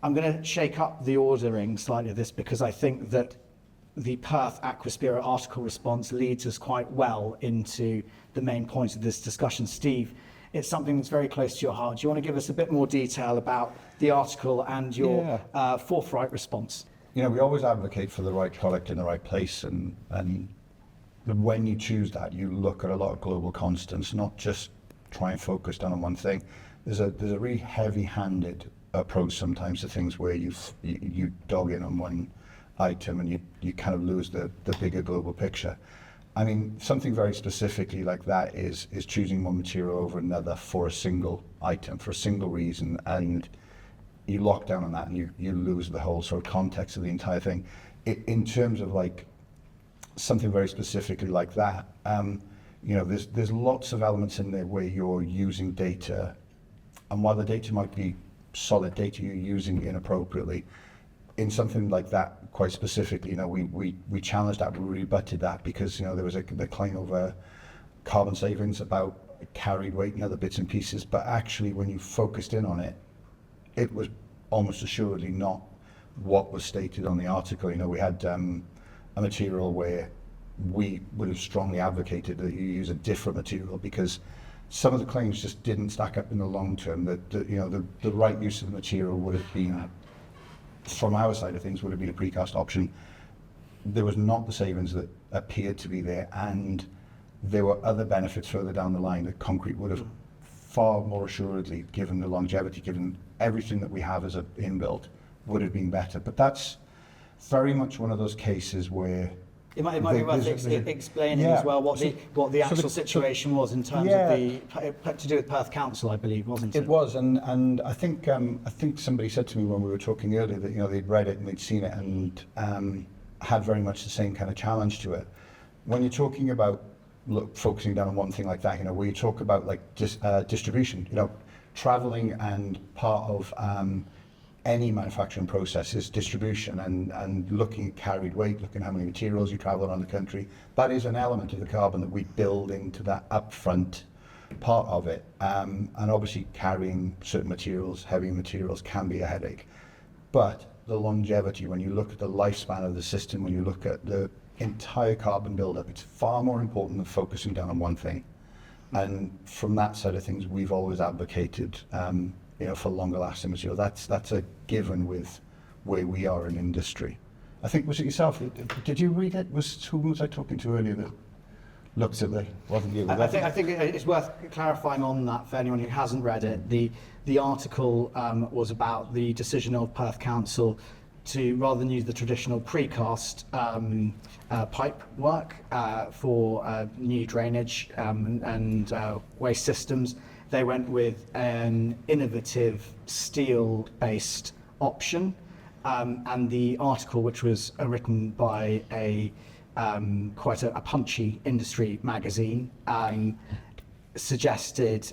I'm going to shake up the ordering slightly of this because I think that the Perth Aquaspira article response leads us quite well into the main points of this discussion. Steve, it's something that's very close to your heart. Do you want to give us a bit more detail about the article and your forthright response? You know, we always advocate for the right product in the right place, and when you choose that, you look at a lot of global constants, not just try and focus down on one thing. There's a really heavy-handed approach sometimes to things where you dog in on one item and you kind of lose the bigger global picture. I mean, something very specifically like that is choosing one material over another for a single item, for a single reason, and you lock down on that and you lose the whole sort of context of the entire thing. In terms of like something very specifically like that, you know, there's lots of elements in there where you're using data, and while the data might be solid data, you're using inappropriately. In something like that, quite specifically, you know, we challenged that, we rebutted that, because, you know, there was the claim over carbon savings about carried weight and other bits and pieces, but actually when you focused in on it, it was almost assuredly not what was stated on the article. You know, we had a material where we would have strongly advocated that you use a different material because some of the claims just didn't stack up in the long term. That you know, the right use of the material would have been, from our side of things, would have been a precast option. There was not the savings that appeared to be there, and there were other benefits further down the line that concrete would have far more assuredly, given the longevity, given everything that we have as an inbuilt, would have been better. But that's very much one of those cases where it might be worth explaining as well what the actual situation was in terms of the to do with Perth Council, I believe, wasn't it? It was, and I think somebody said to me when we were talking earlier that, you know, they'd read it and they'd seen it and had very much the same kind of challenge to it. When you're talking about focusing down on one thing like that, you know, where you talk about like distribution, you know, traveling, and part of any manufacturing process is distribution and looking at carried weight, looking at how many materials you travel around the country. That is an element of the carbon that we build into that upfront part of it. And obviously carrying certain materials, heavy materials, can be a headache. But the longevity, when you look at the lifespan of the system, when you look at the entire carbon buildup, it's far more important than focusing down on one thing. And from that side of things, we've always advocated you know, for longer lasting material. That's a given with where we are in industry. I think, was it yourself? Did you read it? Who was I talking to earlier that looked at wasn't you? I think it's worth clarifying on that for anyone who hasn't read it. The article was about the decision of Perth Council to, rather than use the traditional precast pipe work for new drainage and waste systems, they went with an innovative steel-based option. And the article, which was written by quite a punchy industry magazine, suggested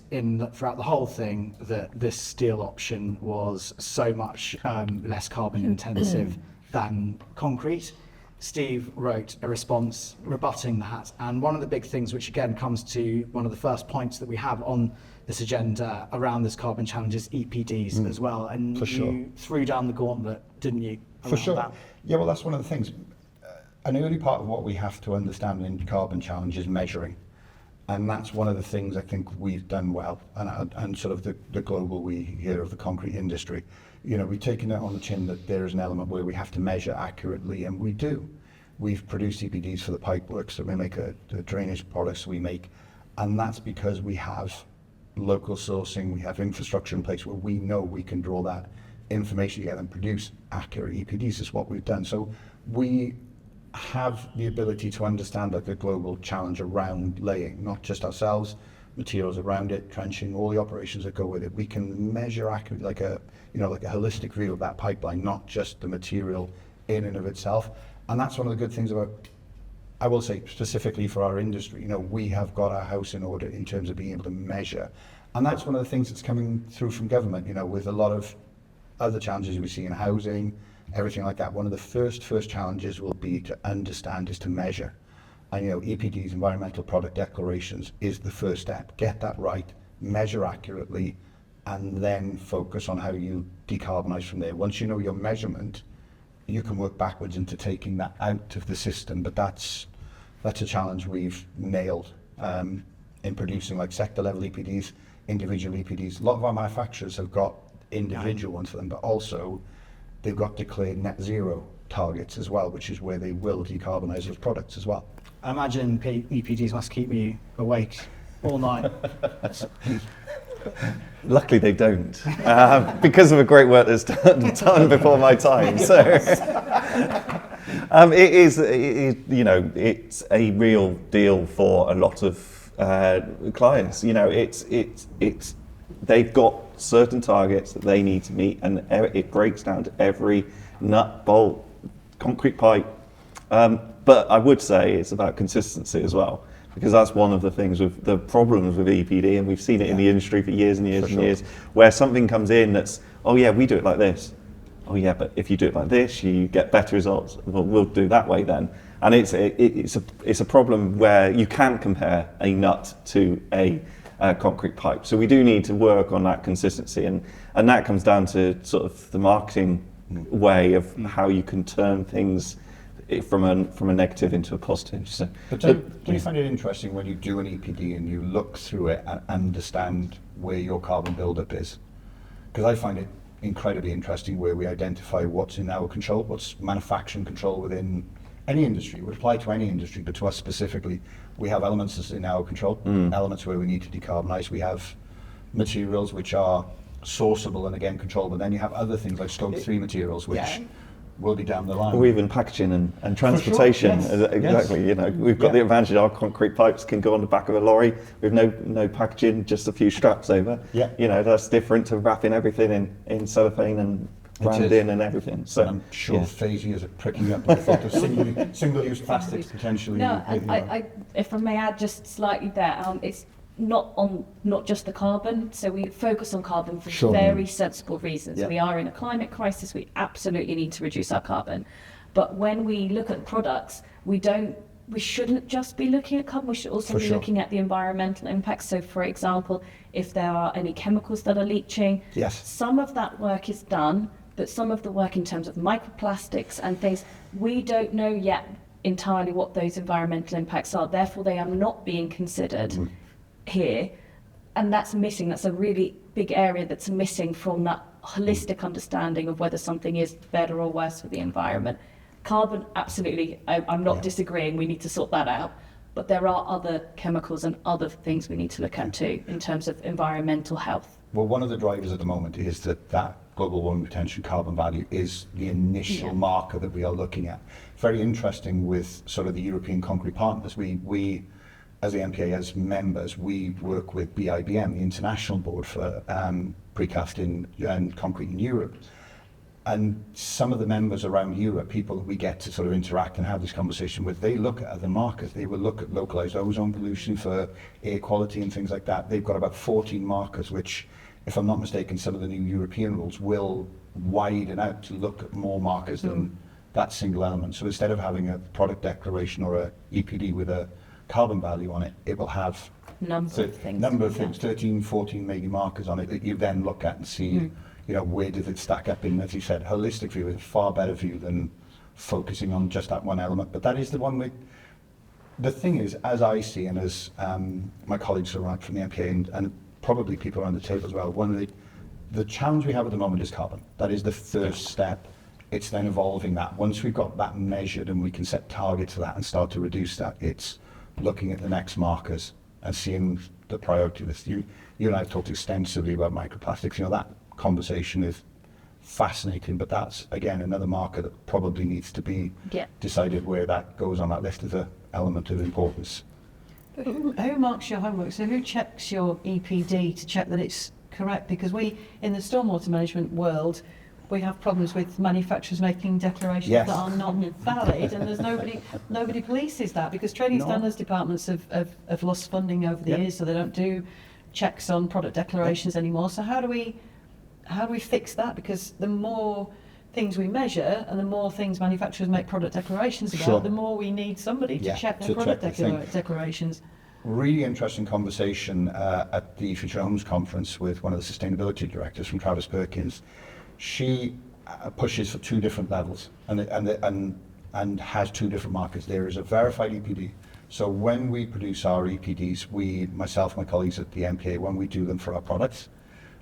throughout the whole thing that this steel option was so much less carbon intensive than concrete. Steve wrote a response rebutting that, and one of the big things, which again comes to one of the first points that we have on this agenda around this carbon challenge, is EPDs as well, and you threw down the gauntlet, didn't you? For sure. That? Yeah, well, that's one of the things. An early part of what we have to understand in carbon challenge is measuring. And that's one of the things I think we've done well, and sort of the global we hear of the concrete industry. You know, we've taken it on the chin that there is an element where we have to measure accurately, and we do. We've produced EPDs for the pipeworks that we make, the drainage products we make, and that's because we have local sourcing, we have infrastructure in place where we know we can draw that information together and produce accurate EPDs. Is what we've done. So we have the ability to understand like the global challenge around laying, not just ourselves, materials around it, trenching, all the operations that go with it. We can measure accurately, like a holistic view of that pipeline, not just the material in and of itself. And that's one of the good things about, I will say specifically for our industry, you know, we have got our house in order in terms of being able to measure. And that's one of the things that's coming through from government, you know, with a lot of other challenges we see in housing, everything like that. One of the first challenges will be to understand, is to measure. And, you know, EPDs, environmental product declarations, is the first step. Get that right, measure accurately, and then focus on how you decarbonise from there. Once you know your measurement, you can work backwards into taking that out of the system, but that's a challenge we've nailed in producing like sector level EPDs, individual EPDs. A lot of our manufacturers have got individual ones for them, but also they've got declared net zero targets as well, which is where they will decarbonise those products as well. I imagine EPDs must keep you awake all night. Luckily they don't, because of the great work that's done before my time. So it is, you know, it's a real deal for a lot of clients. You know, it's they've got certain targets that they need to meet, and it breaks down to every nut, bolt, concrete pipe. But I would say it's about consistency as well, because that's one of the things with the problems with EPD, and we've seen it in the industry for years and years and years, where something comes in that's, oh yeah, we do it like this. Oh yeah, but if you do it like this, you get better results. Well, we'll do that way then. And it's a problem where you can't compare a nut to a concrete pipe. So we do need to work on that consistency, and that comes down to sort of the marketing way of how you can turn things from a negative into a positive. So, but do you find it interesting when you do an EPD and you look through it and understand where your carbon buildup is? Because I find it incredibly interesting where we identify what's in our control, what's manufacturing control within any industry. It would apply to any industry, but to us specifically, we have elements that's in our control, elements where we need to decarbonise. We have materials which are sourceable and again controllable, and then you have other things like scope 3 materials which will be down the line. Or even packaging and transportation. For sure, yes. Exactly. Yes. You know, we've got the advantage our concrete pipes can go on the back of a lorry with no packaging, just a few straps over. Yeah. You know, that's different to wrapping everything in cellophane and branding and everything. So I'm sure phasing is pricking up with the thought of single-use plastics potentially. No, I, if I may add just slightly there, it's not just the carbon. So we focus on carbon for very sensible reasons. Yeah. We are in a climate crisis. We absolutely need to reduce our carbon. But when we look at products, we shouldn't just be looking at carbon. We should also be looking at the environmental impacts. So, for example, if there are any chemicals that are leaching, some of that work is done, but some of the work in terms of microplastics and things, we don't know yet entirely what those environmental impacts are. Therefore, they are not being considered here, and that's missing. That's a really big area that's missing from that holistic understanding of whether something is better or worse for the environment. Carbon, absolutely, I'm not disagreeing, we need to sort that out, but there are other chemicals and other things we need to look at too in terms of environmental health. Well, one of the drivers at the moment is that global warming potential carbon value is the initial marker that we are looking at. Very interesting with sort of the European concrete partners. We as the MPA, as members, we work with BIBM, the International Board for Precast and Concrete in Europe. And some of the members around Europe, people that we get to sort of interact and have this conversation with, they look at other markets. They will look at localized ozone pollution for air quality and things like that. They've got about 14 markers, which, if I'm not mistaken, some of the new European rules will widen out to look at more markers than that single element. So instead of having a product declaration or a EPD with a carbon value on it, it will have number of things, 13, 14 maybe markers on it that you then look at and see, you know, where does it stack up in, as you said, holistic view is a far better view than focusing on just that one element. But that is the one the thing is, as I see, and as my colleagues around from the MPA and probably people around the table as well, one of the challenge we have at the moment is carbon. That is the first step. It's then evolving that. Once we've got that measured and we can set targets for that and start to reduce that, it's looking at the next markers and seeing the priority list. You and I have talked extensively about microplastics. You know, that conversation is fascinating, but that's, again, another marker that probably needs to be decided where that goes on that list as an element of importance. But who marks your homework? So who checks your EPD to check that it's correct? Because we, in the stormwater management world, we have problems with manufacturers making declarations that are not valid, and there's nobody polices that, because training standards departments have lost funding over the years, so they don't do checks on product declarations anymore. So how do we fix that? Because the more things we measure and the more things manufacturers make product declarations about, the more we need somebody to check their product declarations. really interesting conversation at the Future Homes conference with one of the sustainability directors from Travis Perkins. She pushes for 2 different levels and has 2 different markets. There is a verified EPD. So when we produce our EPDs, myself and my colleagues at the MPA, when we do them for our products,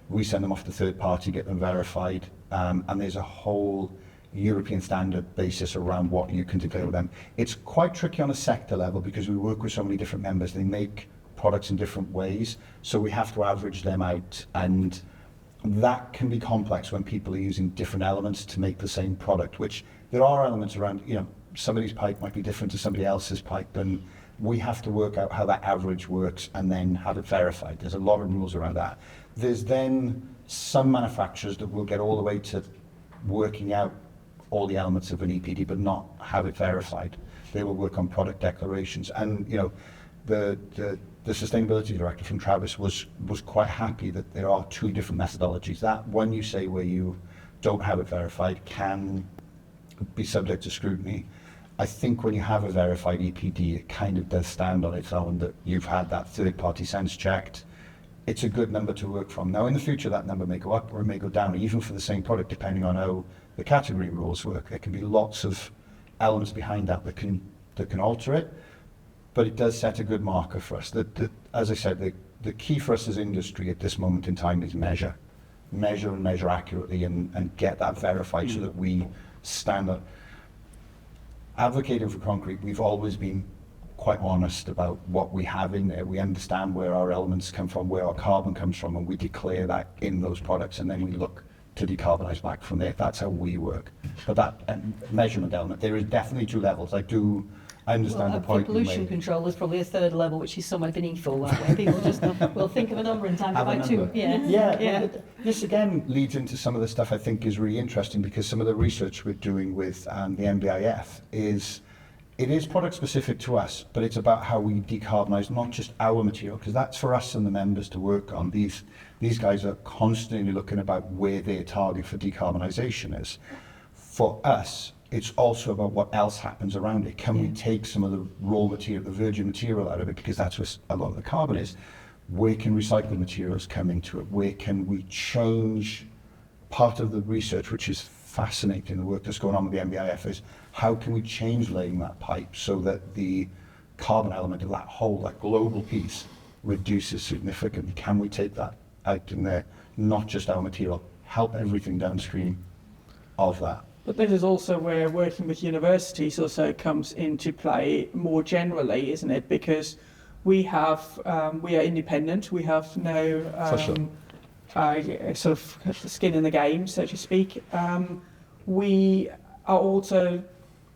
we send them off to third party, get them verified, and there's a whole European standard basis around what you can declare with them. It's quite tricky on a sector level because we work with so many different members. They make products in different ways, so we have to average them out, and that can be complex when people are using different elements to make the same product, which there are elements around, somebody's pipe might be different to somebody else's pipe, and we have to work out how that average works and then have it verified. There's a lot of rules around that. There's then some manufacturers that will get all the way to working out all the elements of an EPD but not have it verified. They will work on product declarations, and the sustainability director from Travis was quite happy that there are 2 different methodologies. That one you say where you don't have it verified can be subject to scrutiny. I think when you have a verified EPD, it kind of does stand on its own that you've had that third-party sense checked. It's a good number to work from. Now, in the future, that number may go up or it may go down, even for the same product, depending on how the category rules work. There can be lots of elements behind that can alter it, but it does set a good marker for us. As I said, the key for us as industry at this moment in time is measure accurately and get that verified so that we stand up. Advocating for concrete, we've always been quite honest about what we have in there. We understand where our elements come from, where our carbon comes from, and we declare that in those products, and then we look to decarbonize back from there. That's how we work. But that measurement element, there is definitely 2 levels. I understand the point you made. Pollution control is probably a 3rd level, which is somewhere beneath all that, where people just will think of a number and time by 2. Well, this again leads into some of the stuff I think is really interesting, because some of the research we're doing with the MBIF is product specific to us, but it's about how we decarbonize not just our material, because that's for us and the members to work on. These guys are constantly looking about where their target for decarbonization is. For us, it's also about what else happens around it. Can we take some of the raw material, the virgin material out of it, because that's where a lot of the carbon is. Where can recycled materials come into it? Where can we change? Part of the research, which is fascinating, the work that's going on with the MBIF, is how can we change laying that pipe so that the carbon element of that whole, that global piece, reduces significantly? Can we take that out in there, not just our material, help everything downstream of that? But this is also where working with universities also comes into play more generally, isn't it? Because we are independent, we have no sort of skin in the game, so to speak. We are also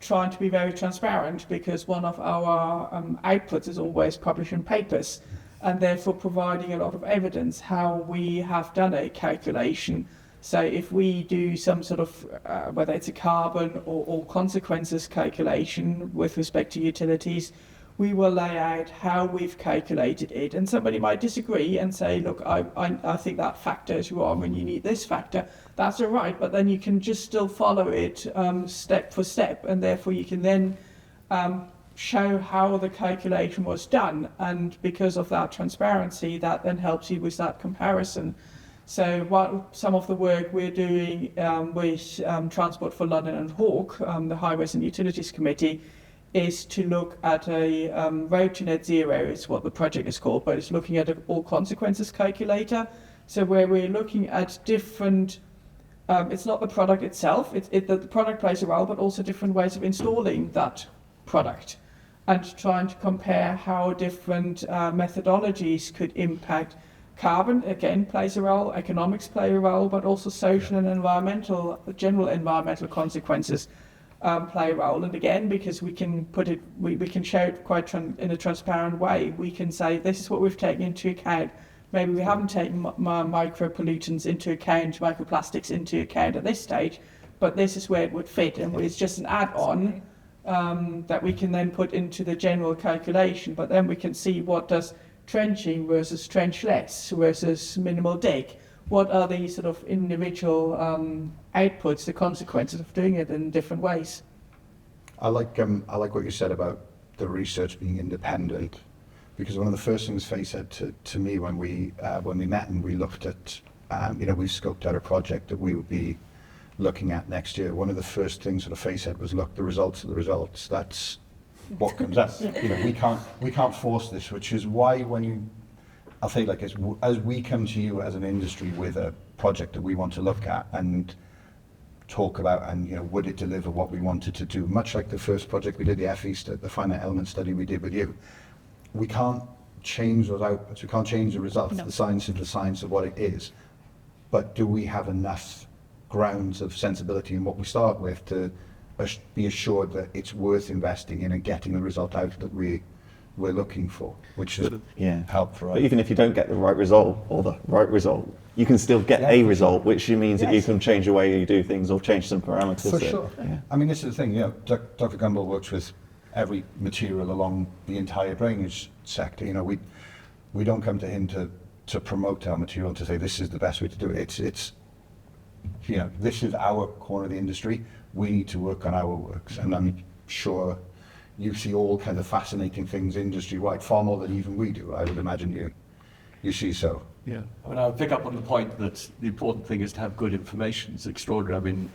trying to be very transparent, because one of our outputs is always publishing papers, and therefore providing a lot of evidence how we have done a calculation. So if we do some sort of, whether it's a carbon or consequences calculation with respect to utilities, we will lay out how we've calculated it. And somebody might disagree and say, look, I think that factor is wrong and you need this factor. That's all right, but then you can just still follow it step for step, and therefore you can then show how the calculation was done. And because of that transparency, that then helps you with that comparison. So some of the work we're doing with Transport for London and Hawke, the Highways and Utilities Committee, is to look at a road to net zero, is what the project is called, but it's looking at an all consequences calculator. So where we're looking at different, it's not the product itself, the product plays a role, but also different ways of installing that product, and trying to compare how different methodologies could impact. Carbon, again, plays a role, economics play a role, but also social and environmental, general environmental consequences play a role. And again, because we can put it, we can show it quite in a transparent way. We can say, this is what we've taken into account. Maybe we haven't taken micropollutants into account, microplastics into account at this stage, but this is where it would fit, and it's just an add-on that we can then put into the general calculation. But then we can see what does trenching versus trenchless versus minimal dig. What are the sort of individual outputs, the consequences of doing it in different ways? I like what you said about the research being independent. because one of the first things Faye said to me when we met and we looked at, we scoped out a project that we would be looking at next year. One of the first things that Faye said was, look, the results are the results. That's what comes up. We can't force this, which is why I'll say like as we come to you as an industry with a project that we want to look at and talk about, and would it deliver what we wanted to do, much like the first project we did, the FE the finite element study we did with you, we can't change those outputs, we can't change the results. No. The science is the science of what it is, but do we have enough grounds of sensibility in what we start with to be assured that it's worth investing in and getting the result out that we're looking for, which is helpful. But even if you don't get the right result you can still get a result, which means that you can change the way you do things or change some parameters. For sure. Yeah. I mean, this is the thing, Dr. Gumbel works with every material along the entire drainage sector. We don't come to him to promote our material, to say this is the best way to do it. It's this is our corner of the industry. We need to work on our works, and I'm sure you see all kind of fascinating things industry-wide, far more than even we do. I would imagine you see so. Yeah, I mean, I would pick up on the point that the important thing is to have good information. It's extraordinary. I mean,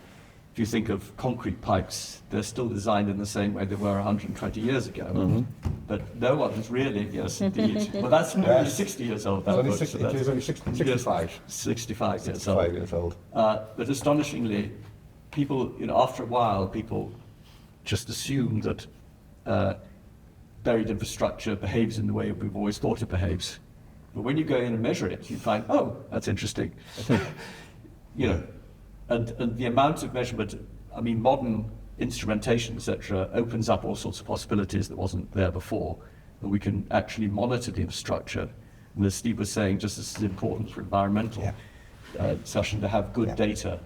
if you think of concrete pipes, they're still designed in the same way they were 120 years ago. Mm-hmm. But no one has really, yes, indeed. Well, that's nearly 60 years old. It is only 65. 65 years 65 years old. But astonishingly, people, after a while, people just assume that buried infrastructure behaves in the way we've always thought it behaves. But when you go in and measure it, you find, oh, that's interesting. And the amount of measurement, I mean, modern instrumentation, etc., opens up all sorts of possibilities that wasn't there before. And we can actually monitor the infrastructure. And as Steve was saying, just as important for environmental discussion to have good data.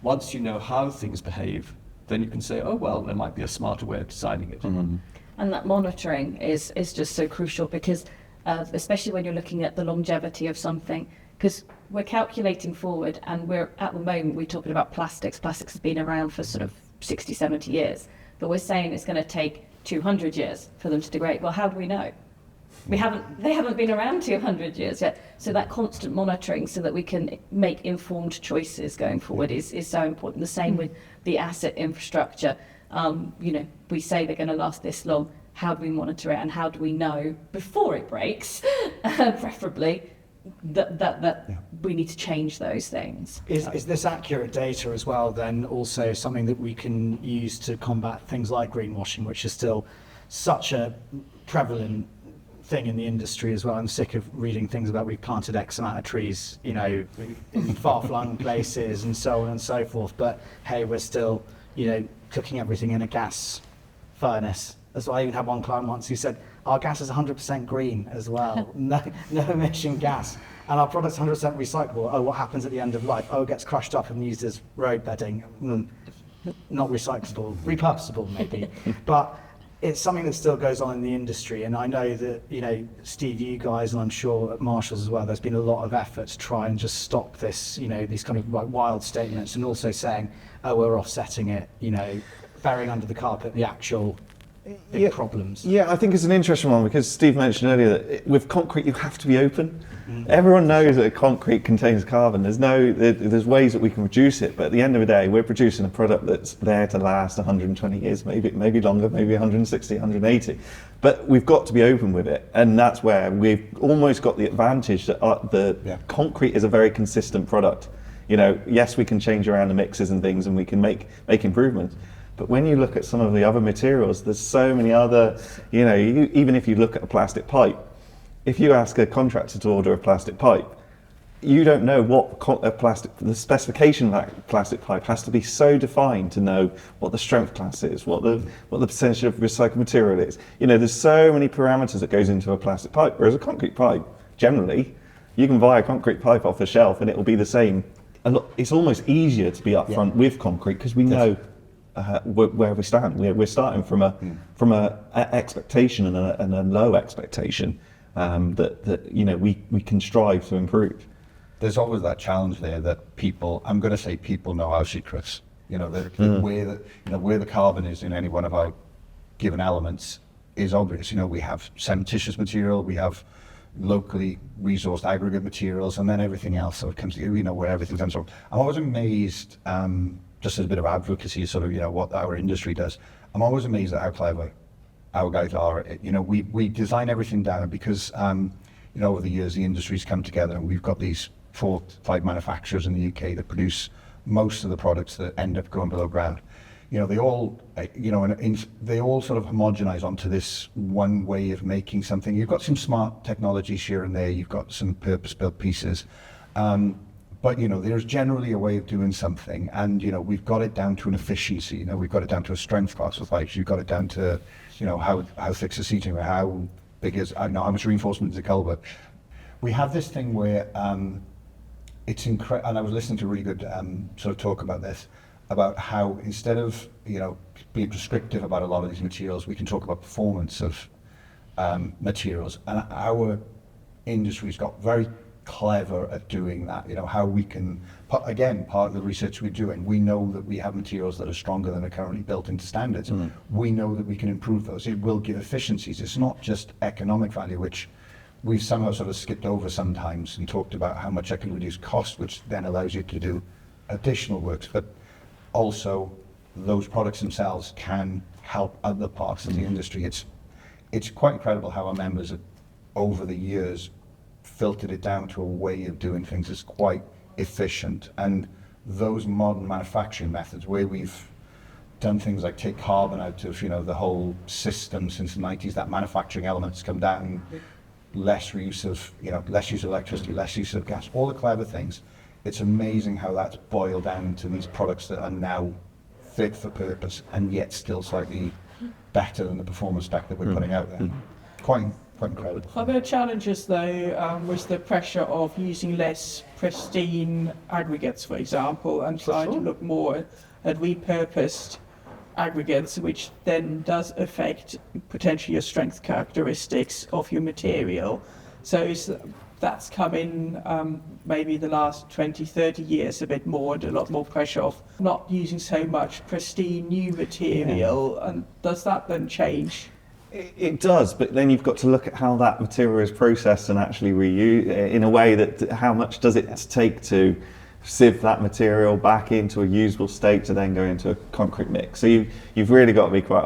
Once you know how things behave, then you can say, oh, well, there might be a smarter way of designing it. Mm-hmm. And that monitoring is just so crucial because especially when you're looking at the longevity of something, because we're calculating forward and we're at the moment we're talking about plastics. Plastics has been around for sort of 60, 70 years, but we're saying it's going to take 200 years for them to degrade. Well, how do we know? They haven't been around 200 years yet. So that constant monitoring so that we can make informed choices going forward is so important. The same with the asset infrastructure. We say they're going to last this long. How do we monitor it and how do we know before it breaks, preferably, that we need to change those things? Is this accurate data as well then also something that we can use to combat things like greenwashing, which is still such a prevalent thing in the industry as well? I'm sick of reading things about we've planted X amount of trees, in far-flung places and so on and so forth, but hey, we're still, cooking everything in a gas furnace. That's why I even had one client once who said, our gas is 100% green as well, no emission gas. And our product's 100% recyclable. Oh, what happens at the end of life? Oh, it gets crushed up and used as road bedding. Not recyclable, repurposable maybe. But it's something that still goes on in the industry. And I know that, Steve, you guys, and I'm sure at Marshalls as well, there's been a lot of effort to try and just stop this, these kind of like wild statements and also saying, oh, we're offsetting it, burying under the carpet the actual big problems. Yeah, I think it's an interesting one because Steve mentioned earlier that with concrete you have to be open. Everyone knows that concrete contains carbon. There's ways that we can reduce it, but at the end of the day, we're producing a product that's there to last 120 years, maybe longer, maybe 160, 180. But we've got to be open with it, and that's where we've almost got the advantage that concrete is a very consistent product. Yes, we can change around the mixes and things, and we can make improvements. But when you look at some of the other materials, there's so many other, even if you look at a plastic pipe, if you ask a contractor to order a plastic pipe, you don't know what the specification of that plastic pipe has to be so defined to know what the strength class is, what the percentage of recycled material is. There's so many parameters that goes into a plastic pipe, whereas a concrete pipe, generally, you can buy a concrete pipe off the shelf and it will be the same. It's almost easier to be upfront with concrete because we know where we stand. We're starting from a expectation and a low expectation that we can strive to improve. There's always that challenge there that people know our secrets. Where the carbon is in any one of our given elements is obvious. You know, we have cementitious material, we have locally resourced aggregate materials, and then everything else sort of comes, you know, where everything comes from. I'm always amazed, just as a bit of advocacy, sort of, you know, what our industry does. I'm always amazed at how clever our guys are. You know, we design everything down because, you know, over the years, the industry's come together, and we've got these 4 to 5 manufacturers in the UK that produce most of the products that end up going below ground. You know, they all, you know, they all sort of homogenize onto this one way of making something. You've got some smart technologies here and there, you've got some purpose-built pieces, but, you know, there's generally a way of doing something, and, you know, we've got it down to an efficiency. You know, we've got it down to a strength class of pipes. You've got it down to, you know, how thick's the seating, or how big is, I don't know, how much reinforcement is the culvert. We have this thing where it's incredible, and I was listening to a really good sort of talk about this, about how instead of, you know, being prescriptive about a lot of these materials, we can talk about performance of materials. And our industry's got very clever at doing that. You know, how we can, again, part of the research we're doing, we know that we have materials that are stronger than are currently built into standards. We know that we can improve those. It will give efficiencies. It's not just economic value, which we've somehow sort of skipped over sometimes and talked about how much I can reduce cost, which then allows you to do additional works. But also, those products themselves can help other parts of the industry. It's quite incredible how our members have, over the years, filtered it down to a way of doing things that's quite efficient. And those modern manufacturing methods, where we've done things like take carbon out of, you know, the whole system since the 90s, that manufacturing element's come down, less use of, you know, less use of electricity, less use of gas, all the clever things. It's amazing how that's boiled down to these products that are now fit for purpose and yet still slightly better than the performance spec that we're putting out there. Quite incredible. Are there challenges though with the pressure of using less pristine aggregates, for example, and trying to look more at repurposed aggregates, which then does affect potentially your strength characteristics of your material? So that's come in maybe the last 20, 30 years a bit more, and a lot more pressure of not using so much pristine new material. And does that then change? It does, but then you've got to look at how that material is processed and actually reused in a way that how much does it take to sieve that material back into a usable state to then go into a concrete mix. So you've really got to be quite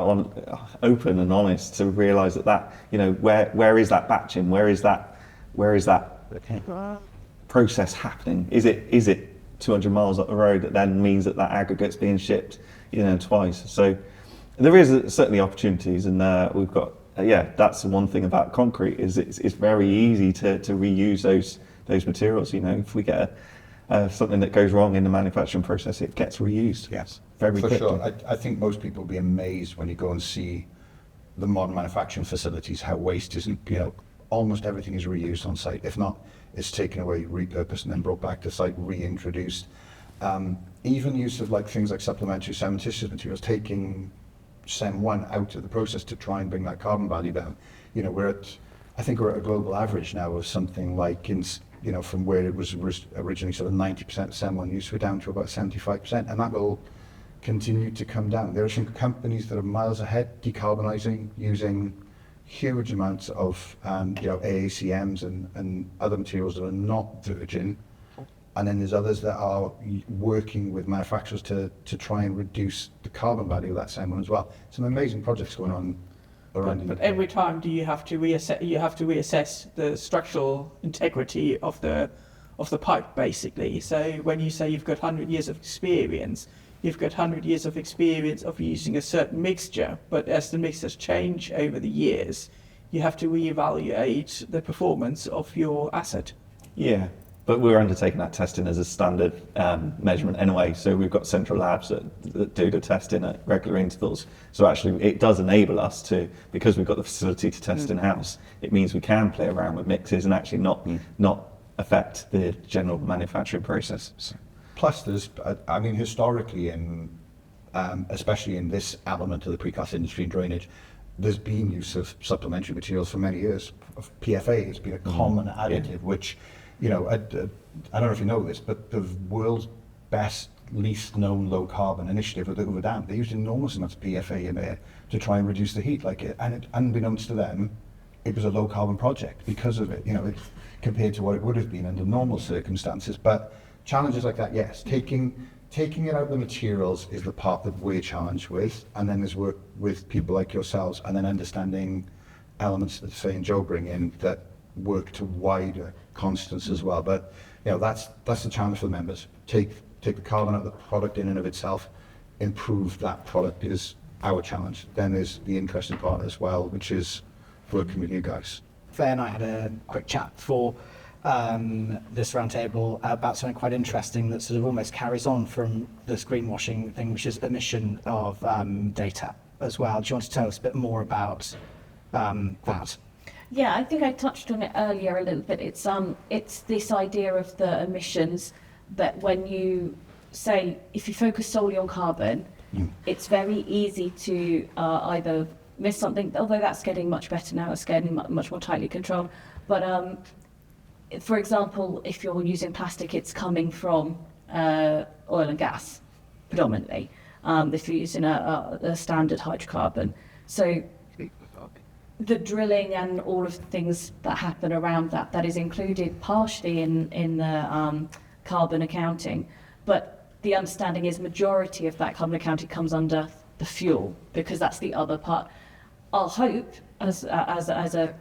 open and honest to realise that you know, where is that batching, where is that process happening? Is it 200 miles up the road that then means that aggregate's being shipped, you know, twice? So there is certainly opportunities, and we've got that's the one thing about concrete, is it's very easy to reuse those materials. You know, if we get something that goes wrong in the manufacturing process, it gets reused. Yes, very for quickly. sure. I think most people will be amazed when you go and see the modern manufacturing facilities, how waste isn't, you know, almost everything is reused on site. If not, it's taken away, repurposed, and then brought back to site, reintroduced. Even use of like things like supplementary cementitious materials, taking SEM 1 out of the process to try and bring that carbon value down. You know, I think we're at a global average now of something like, you know, from where it was originally sort of 90% SEM 1 use, we're down to about 75%, and that will continue to come down. There are some companies that are miles ahead, decarbonising, using huge amounts of you know, AACMs and other materials that are not virgin. And then there's others that are working with manufacturers to try and reduce the carbon value of that same one as well. Some amazing projects going on around. But every time, do you have to reassess? You have to reassess the structural integrity of the pipe, basically. So when you say you've got 100 years of experience, you've got 100 years of experience of using a certain mixture. But as the mixtures change over the years, you have to reevaluate the performance of your asset. Yeah. But we're undertaking that testing as a standard measurement anyway. So we've got central labs that do the testing at regular intervals. So actually it does enable us to, because we've got the facility to test in-house, it means we can play around with mixes and actually not affect the general manufacturing process. So. Plus there's, I mean, historically especially in this element of the precast industry and drainage, there's been use of supplementary materials for many years. PFA has been a common additive, which, you know, I don't know if you know this, but the world's best least known low carbon initiative of the Hoover Dam. They used enormous amounts of PFA in there to try and reduce the heat, and unbeknownst to them, it was a low carbon project because of it, compared to what it would have been under normal circumstances. But challenges like that, yes, taking it out of the materials is the part that we're challenged with, and then there's work with people like yourselves, and then understanding elements that Faye and Joe bring in that work to wider constants as well. But that's the challenge for the members. Take the carbon out of the product in and of itself, improve that product is our challenge. Then there's the interesting part as well, which is working with you guys. Faye and I had a quick chat before this roundtable about something quite interesting that sort of almost carries on from this greenwashing thing, which is emission of data as well. Do you want to tell us a bit more about that? Yeah, I think I touched on it earlier a little bit. It's this idea of the emissions that when you say, if you focus solely on carbon, it's very easy to either miss something, although that's getting much better now, it's getting much more tightly controlled. But for example, if you're using plastic, it's coming from oil and gas, predominantly, if you're using a standard hydrocarbon. So the drilling and all of the things that happen around that is included partially in the carbon accounting, but the understanding is majority of that carbon accounting comes under the fuel, because that's the other part. Our hope as a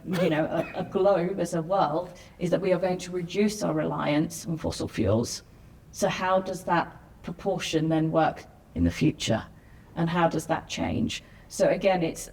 globe, as a world, is that we are going to reduce our reliance on fossil fuels. So how does that proportion then work in the future, and how does that change? So again, it's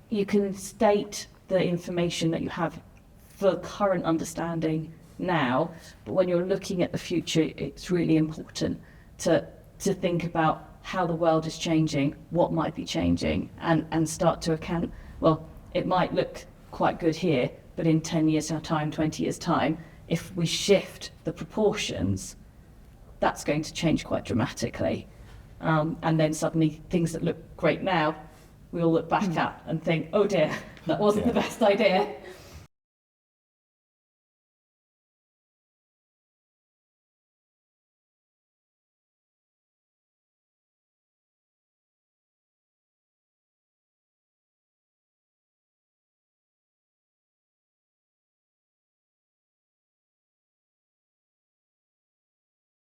you can state the information that you have for current understanding now, but when you're looking at the future, it's really important to think about how the world is changing, what might be changing, and start to account, well, it might look quite good here, but in 10 years' time, 20 years' time, if we shift the proportions, that's going to change quite dramatically. And then suddenly things that look great now, we'll look back at and think, oh dear, that wasn't the best idea.